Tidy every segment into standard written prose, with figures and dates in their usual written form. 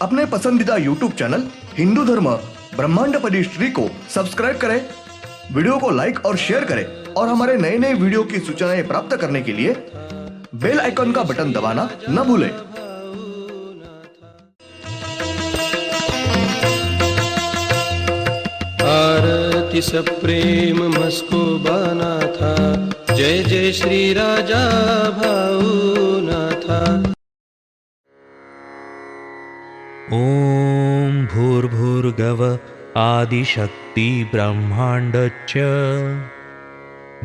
अपने पसंदीदा YouTube channel Hindu धर्म ब्रह्मांडपदी श्री को सब्सक्राइब करें, वीडियो को लाइक और शेयर करें और हमारे नए नए वीडियो की सूचनाएं प्राप्त करने के लिए बेल आइकन का बटन दबाना न भूलें। आरती सप्रेम मस्को बाना था, जय जय श्री राजा भाऊनाथा। ॐ भूर्भुर्गव आदिशक्ति ब्रह्माण्डच्च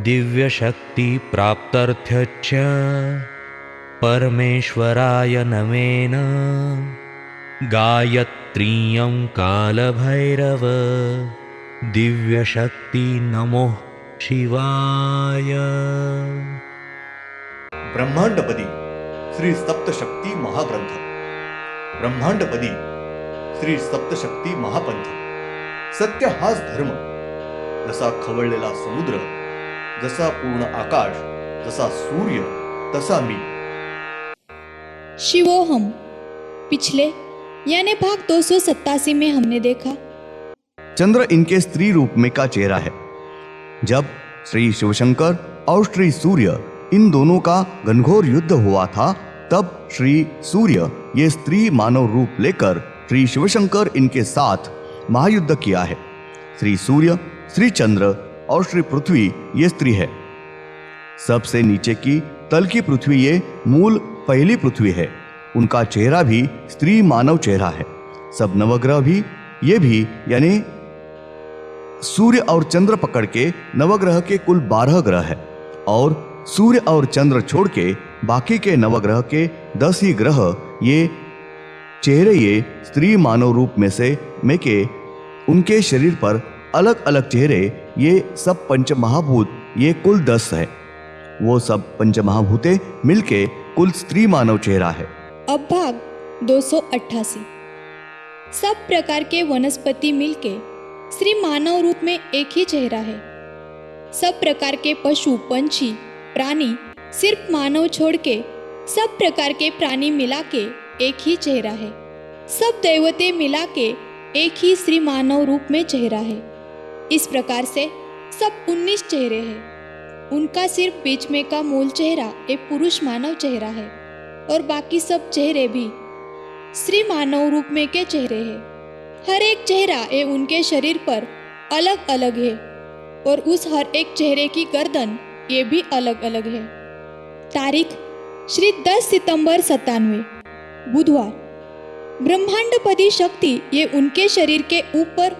दिव्यशक्ति प्राप्त्यर्थच्च परमेश्वराय नमेन गायत्रीयं कालभैरव दिव्यशक्ति नमो शिवाय। ब्रह्मांडपदी श्री सप्तशक्ती महाग्रंथ, ब्रह्मांडपदी श्री सप्तशक्ती महापंथ। सत्य हाच धर्म, जसा खवळलेला समुद्र, जसा पूर्ण आकाश, जसा सूर्य तसा मी। शिवोहम। पिछले यानी भाग 287 में हमने देखा चंद्र इनके स्त्री रूप में का चेहरा है। जब श्री शिवशंकर और श्री सूर्य इन दोनों का घनघोर युद्ध हुआ था, तब श्री सूर्य ये स्त्री मानव रूप लेकर श्री शिवशंकर इनके साथ महायुद्ध किया है। श्री सूर्य, श्री चंद्र और श्री पृथ्वी ये स्त्री है। सबसे नीचे की तल की पृथ्वी ये मूल पहली पृथ्वी है। उनका चेहरा भी स्त्री मानव चेहरा है। सब नवग्रह भी ये भी यानी सूर्य और चंद्र पकड़ के नवग्रह के कुल 12 ग्रह है, और सूर्य और चंद्र छोड़ के बाकी के नवग्रह के 10 ही ग्रह ये चेहरे ये स्त्री मानव रूप में से में के उनके शरीर पर अलग अलग चेहरे ये सब पंचमहाभूत ये कुल 10 है। वो सब पंचमहाभूते मिलके कुल स्त्री मानव चेहरा है। अब भाग 288। सब प्रकार के वनस्पति मिलके श्री मानव रूप में एक ही चेहरा है। सब प्रकार के पशु पंछी प्राणी सिर्फ मानव छोड़ के सब प्रकार के प्राणी मिला के एक ही चेहरा है। सब देवते मिला के एक ही श्री मानव रूप में चेहरा है। इस प्रकार से सब 19 चेहरे हैं। उनका सिर्फ बीच में का मूल चेहरा एक पुरुष मानव चेहरा है, और बाकी सब चेहरे भी श्री मानव रूप में के चेहरे हैं। हर एक चेहरा ये उनके शरीर पर अलग अलग है, और उस हर एक चेहरे की गर्दन ये भी अलग अलग है। तारीख श्री 10 सितंबर 97 बुधवार। ब्रह्मांडपदी शक्ति ये उनके शरीर के ऊपर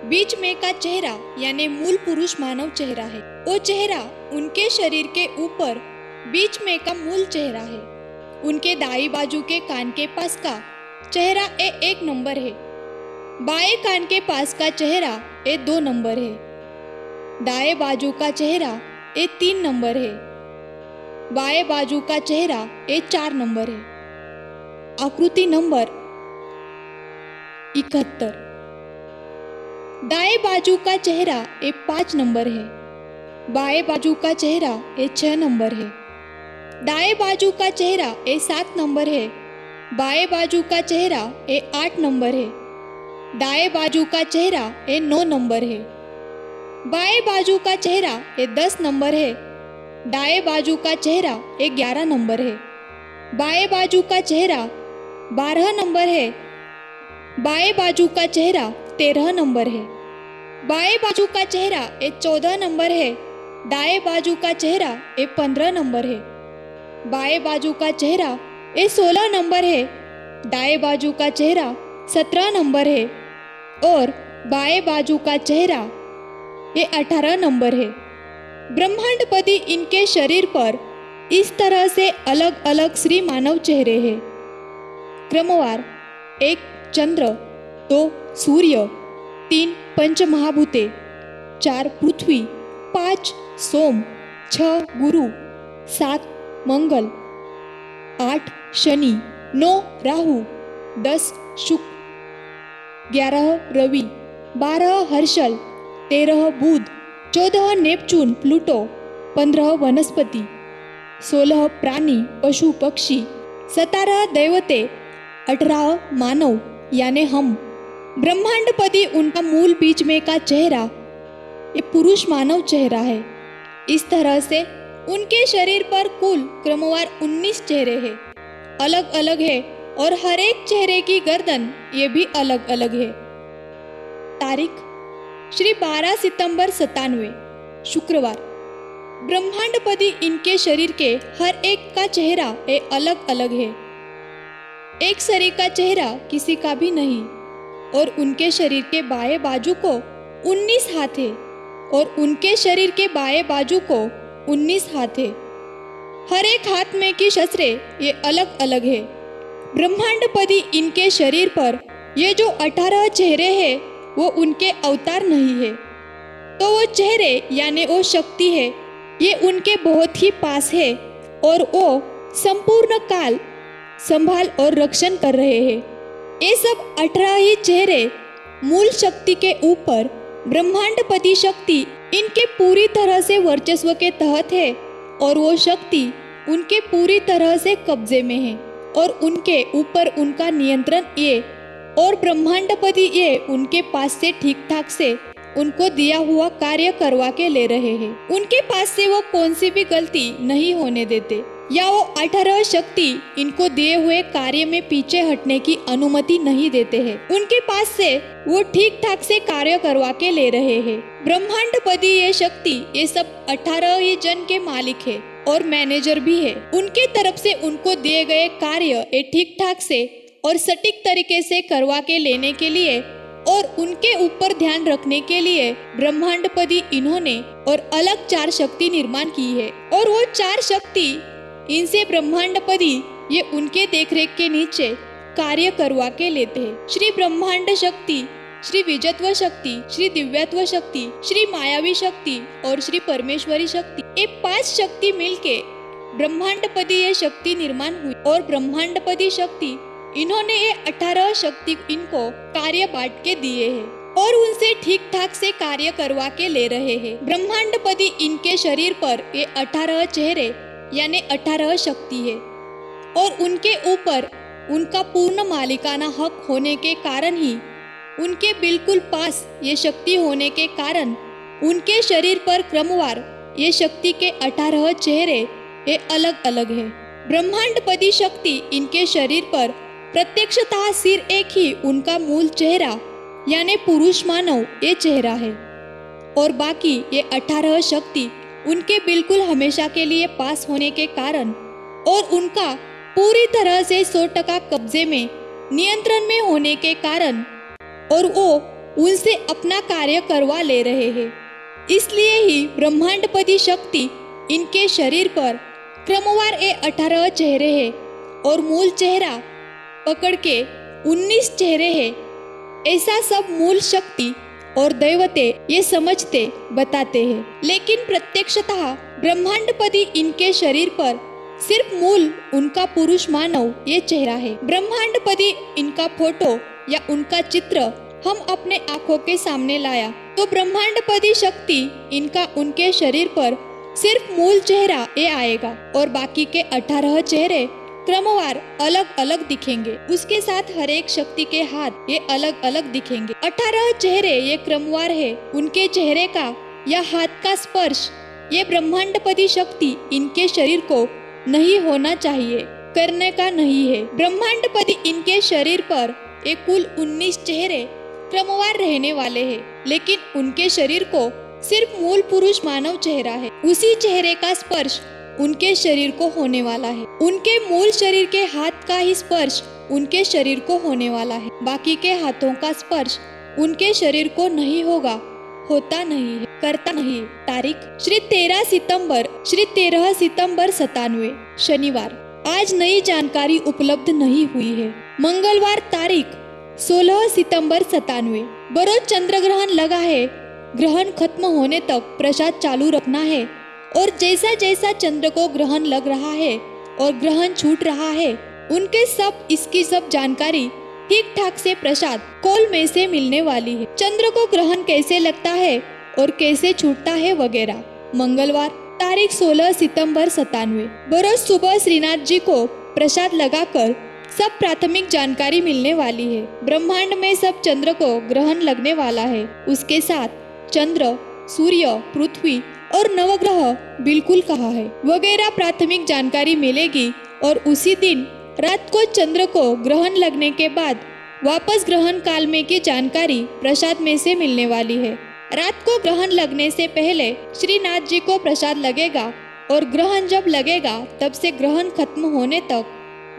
बीच में का चेहरा यानी मूल पुरुष मानव चेहरा है। वो चेहरा उनके शरीर के ऊपर बीच में का मूल चेहरा है। उनके दाई बाजू के कान के पास का चेहरा ये 1 नंबर है। बाएं कान के पास का चेहरा ये 2 नंबर है। दाएं बाजू का चेहरा ये 3 नंबर है। बाएं बाजू का चेहरा ये 4 नंबर है। आकृति नंबर 71। दाएं बाजू का चेहरा ये 5 नंबर है। बाएं बाजू का चेहरा ये 6 नंबर है। दाएं बाजू का चेहरा ये 7 नंबर है। बाएं बाजू का चेहरा ये 8 नंबर है। दाएं बाजू का चेहरा ये 9 नंबर है। बाएं बाजू का चेहरा ये 10 नंबर है। दाएं बाजू का चेहरा ये 11 नंबर है। बाएं बाजू का चेहरा 12 नंबर है। बाएं बाजू का चेहरा 13 नंबर है। बाएं बाजू का चेहरा ये 14 नंबर है। दाएं बाजू का चेहरा ये 15 नंबर है। बाएं बाजू का चेहरा ये 16 नंबर है। दाएं बाजू का चेहरा 17 नंबर है, और बाएं बाजू का चेहरा ये 18 नंबर है। ब्रह्मांडपति इनके शरीर पर इस तरह से अलग अलग श्री मानव चेहरे हैं। क्रमवार 1 चंद्र, 2 सूर्य, 3 पंचमहाभूते, 4 पृथ्वी, 5 सोम, 6 गुरु, 7 मंगल, 8 शनि, 9 राहु, 10 शुक्र, 11 रवि, 12 हर्षल, 13 बुध, 14 नेपच्यून प्लूटो, 15 वनस्पति, 16 प्राणी पशु पक्षी, 17 दैवते, 18 मानव यानी हम, ब्रह्मांडपति उनका मूल बीज में का चेहरा ये पुरुष मानव चेहरा है। इस तरह से उनके शरीर पर कुल क्रमवार 19 चेहरे हैं, अलग अलग है, और हर एक चेहरे की गर्दन ये भी अलग अलग है। तारीख श्री 12 सितंबर 97 शुक्रवार। ब्रह्मांडपति इनके शरीर के हर एक का चेहरा ये अलग अलग है। एक शरीर का चेहरा किसी का भी नहीं, और उनके शरीर के बाएं बाजू को 19 हाथ है, और उनके शरीर के बाएं बाजू को 19 हाथ है। हर एक हाथ में की शस्त्रें ये अलग अलग है। ब्रह्मांडपति इनके शरीर पर ये जो 18 चेहरे हैं वो उनके अवतार नहीं है, तो वो चेहरे यानी वो शक्ति है, ये उनके बहुत ही पास है, और वो संपूर्ण काल संभाल और रक्षण कर रहे हैं। ये सब 18 ही चेहरे मूल शक्ति के ऊपर ब्रह्मांडपति शक्ति इनके पूरी तरह से वर्चस्व के तहत है, और वो शक्ति उनके पूरी तरह से कब्जे में है, और उनके ऊपर उनका नियंत्रण ये, और ब्रह्मांडपति ये उनके पास से ठीक ठाक से उनको दिया हुआ कार्य करवा के ले रहे हैं। उनके पास से वो कौन सी भी गलती नहीं होने देते, या वो 18 शक्ति इनको दिए हुए कार्य में पीछे हटने की अनुमति नहीं देते हैं। उनके पास से वो ठीक ठाक से कार्य करवा के ले रहे हैं। ब्रह्मांडपति ये शक्ति ये सब 18 ही जन के मालिक है और मैनेजर भी है। उनके तरफ से उनको दिए गए कार्य ये ठीक ठाक से और सटीक तरीके से करवा के लेने के लिए और उनके ऊपर ध्यान रखने के लिए ब्रह्मांडपति इन्होंने और अलग 4 शक्ति निर्माण की है, और वो 4 शक्ति इनसे ब्रह्मांडपति ये उनके देखरेख के नीचे कार्य करवा के लेते हैं। श्री ब्रह्मांड शक्ति, श्री विजयत्व शक्ति, श्री दिव्यत्व शक्ति, श्री मायावी शक्ति और श्री परमेश्वरी शक्ति, ये 5 शक्ति मिलके ब्रह्मांडपति ये शक्ति निर्माण हुई, और ब्रह्मांडपति शक्ति इन्होंने ये 18 शक्ति इनको कार्य बांट के दिए हैं और उनसे ठीक ठाक से कार्य करवा के ले रहे हैं। ब्रह्मांडपति इनके शरीर पर ये 18 चेहरे यानी 18 शक्ति है, और उनके ऊपर उनका पूर्ण मालिकाना हक होने के कारण ही, उनके बिल्कुल पास ये शक्ति होने के कारण उनके शरीर पर क्रमवार ये शक्ति के 18 चेहरे ये अलग अलग है। ब्रह्मांडपति शक्ति इनके शरीर पर प्रत्यक्षतः सिर एक ही उनका मूल चेहरा यानी पुरुष मानव ये चेहरा है, और बाकी ये 18 शक्ति उनके बिल्कुल हमेशा के लिए पास होने के कारण और उनका पूरी तरह से 100% कब्जे में नियंत्रण में होने के कारण, और वो उनसे अपना कार्य करवा ले रहे हैं। इसलिए ही ब्रह्मांडपति शक्ति इनके शरीर पर क्रमवार ये 18 चेहरे हैं, और मूल चेहरा पकड़ के 19 चेहरे हैं। ऐसा सब मूल शक्ति और दैवते ये समझते बताते हैं, लेकिन प्रत्यक्षतः ब्रह्मांडपति इनके शरीर पर सिर्फ मूल उनका पुरुष मानव ये चेहरा है। ब्रह्मांडपति इनका फोटो या उनका चित्र हम अपने आंखों के सामने लाया तो ब्रह्मांडपति शक्ति इनका उनके शरीर पर सिर्फ मूल चेहरा ये आएगा, और बाकी के 18 चेहरे क्रमवार अलग अलग दिखेंगे। उसके साथ हर एक शक्ति के हाथ ये अलग अलग दिखेंगे। 18 चेहरे ये क्रमवार है। उनके चेहरे का या हाथ का स्पर्श ये ब्रह्मांडपति शक्ति इनके शरीर को नहीं होना चाहिए, करने का नहीं है। ब्रह्मांडपति इनके शरीर पर ये कुल 19 चेहरे क्रमवार रहने वाले हैं, लेकिन उनके शरीर को सिर्फ मूल पुरुष मानव चेहरा है। उसी चेहरे का स्पर्श उनके शरीर को होने वाला है। उनके मूल शरीर के हाथ का ही स्पर्श उनके शरीर को होने वाला है। बाकी के हाथों का स्पर्श उनके शरीर को नहीं होगा, होता नहीं है, करता नहीं है। तारीख श्री 13 सितंबर 97 शनिवार। आज नई जानकारी उपलब्ध नहीं हुई है। मंगलवार तारीख 16 सितंबर 97। बरोज चंद्र ग्रहण लगा है। ग्रहण खत्म होने तक प्रसाद चालू रखना है, और जैसा जैसा चंद्र को ग्रहण लग रहा है और ग्रहण छूट रहा है, उनके सब इसकी सब जानकारी ठीक ठाक से प्रसाद कॉल में से मिलने वाली है। चंद्र को ग्रहण कैसे लगता है और कैसे छूटता है वगैरह। मंगलवार तारीख 16 सितंबर 97। बरोज सुबह श्रीनाथ जी को प्रसाद लगाकर सब प्राथमिक जानकारी मिलने वाली है। ब्रह्मांड में सब चंद्र को ग्रहण लगने वाला है। उसके साथ चंद्र, सूर्य, पृथ्वी और नवग्रह बिल्कुल कहा है वगैरह प्राथमिक जानकारी मिलेगी। और उसी दिन रात को चंद्र को ग्रहण लगने के बाद वापस ग्रहण काल में की जानकारी प्रसाद में से मिलने वाली है। रात को ग्रहण लगने से पहले श्रीनाथ जी को प्रसाद लगेगा और ग्रहण जब लगेगा तब से ग्रहण खत्म होने तक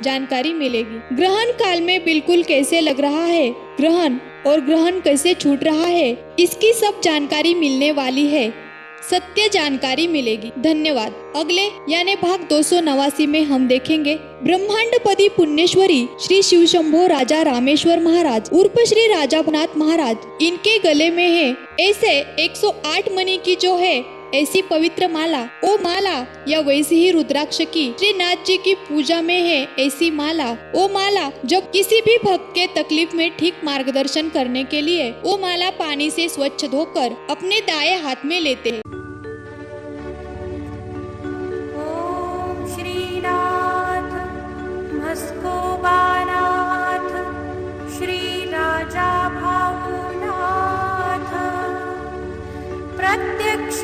जानकारी मिलेगी। ग्रहण काल में बिल्कुल कैसे लग रहा है ग्रहण और ग्रहण कैसे छूट रहा है, इसकी सब जानकारी मिलने वाली है। सत्य जानकारी मिलेगी। धन्यवाद। अगले यानी भाग 289 में हम देखेंगे ब्रह्मांडपति पुण्येश्वरी श्री शिवशंभो राजा रामेश्वर महाराज उर्फ श्री राजानाथ महाराज, इनके गले में है ऐसे 108 मणि की जो है ऐसी पवित्र माला, ओ माला या वैसी ही रुद्राक्ष की श्रीनाथ जी की पूजा में है ऐसी माला, ओ माला जब किसी भी भक्त के तकलीफ में ठीक मार्गदर्शन करने के लिए वो माला पानी से स्वच्छ धोकर अपने दाएं हाथ में लेते हैं। ओम श्रीनाथ मस्कोबानाथ श्री राजा भावनाथ प्रत्यक्ष